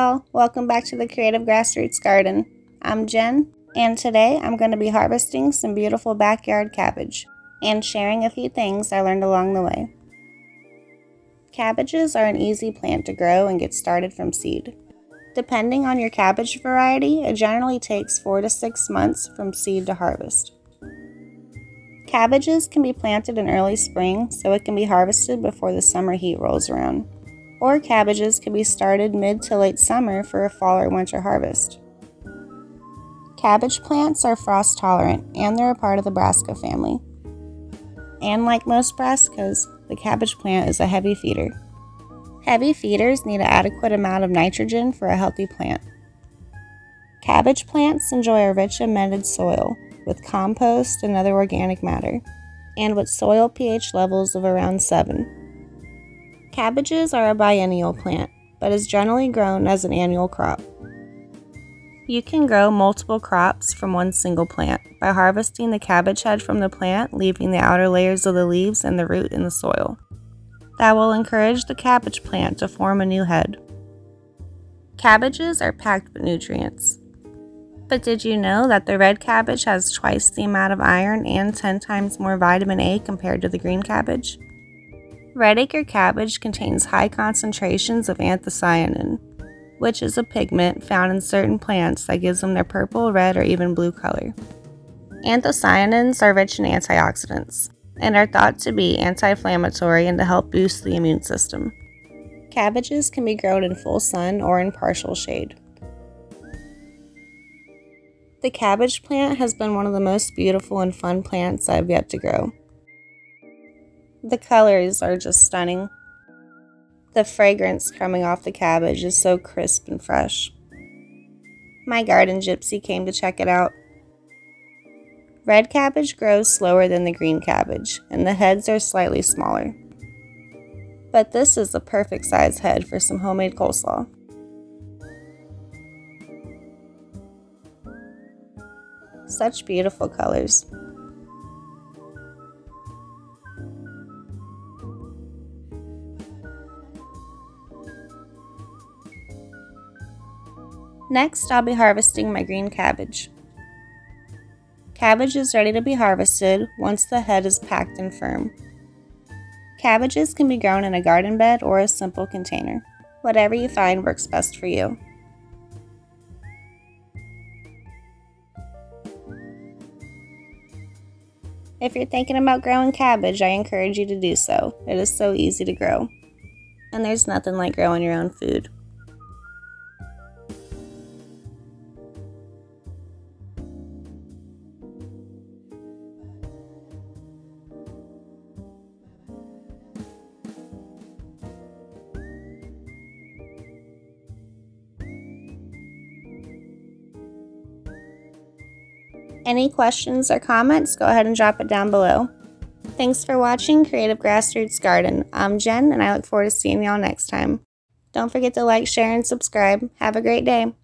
y'all, welcome back to the Creative Grassroots Garden. I'm Jen, and today I'm going to be harvesting some beautiful backyard cabbage and sharing a few things I learned along the way. Cabbages are an easy plant to grow and get started from seed. Depending on your cabbage variety, it generally takes 4 to 6 months from seed to harvest. Cabbages can be planted in early spring, so it can be harvested before the summer heat rolls around. Or cabbages can be started mid to late summer for a fall or winter harvest. Cabbage plants are frost tolerant, and they're a part of the brassica family. And like most brassicas, the cabbage plant is a heavy feeder. Heavy feeders need an adequate amount of nitrogen for a healthy plant. Cabbage plants enjoy a rich amended soil with compost and other organic matter, and with soil pH levels of around 7. Cabbages are a biennial plant, but is generally grown as an annual crop. You can grow multiple crops from one single plant by harvesting the cabbage head from the plant, leaving the outer layers of the leaves and the root in the soil. That will encourage the cabbage plant to form a new head. Cabbages are packed with nutrients. But did you know that the red cabbage has twice the amount of iron and 10 times more vitamin A compared to the green cabbage? Red acre cabbage contains high concentrations of anthocyanin, which is a pigment found in certain plants that gives them their purple, red, or even blue color. Anthocyanins are rich in antioxidants and are thought to be anti-inflammatory and to help boost the immune system. Cabbages can be grown in full sun or in partial shade. The cabbage plant has been one of the most beautiful and fun plants I've yet to grow. The colors are just stunning. The fragrance coming off the cabbage is so crisp and fresh. My garden gypsy came to check it out. Red cabbage grows slower than the green cabbage, and the heads are slightly smaller. But this is the perfect size head for some homemade coleslaw. Such beautiful colors. Next, I'll be harvesting my green cabbage. Cabbage is ready to be harvested once the head is packed and firm. Cabbages can be grown in a garden bed or a simple container. Whatever you find works best for you. If you're thinking about growing cabbage, I encourage you to do so. It is so easy to grow. And there's nothing like growing your own food. Any questions or comments, go ahead and drop it down below. Thanks for watching Creative Grassroots Garden. I'm Jen, and I look forward to seeing y'all next time. Don't forget to like, share, and subscribe. Have a great day.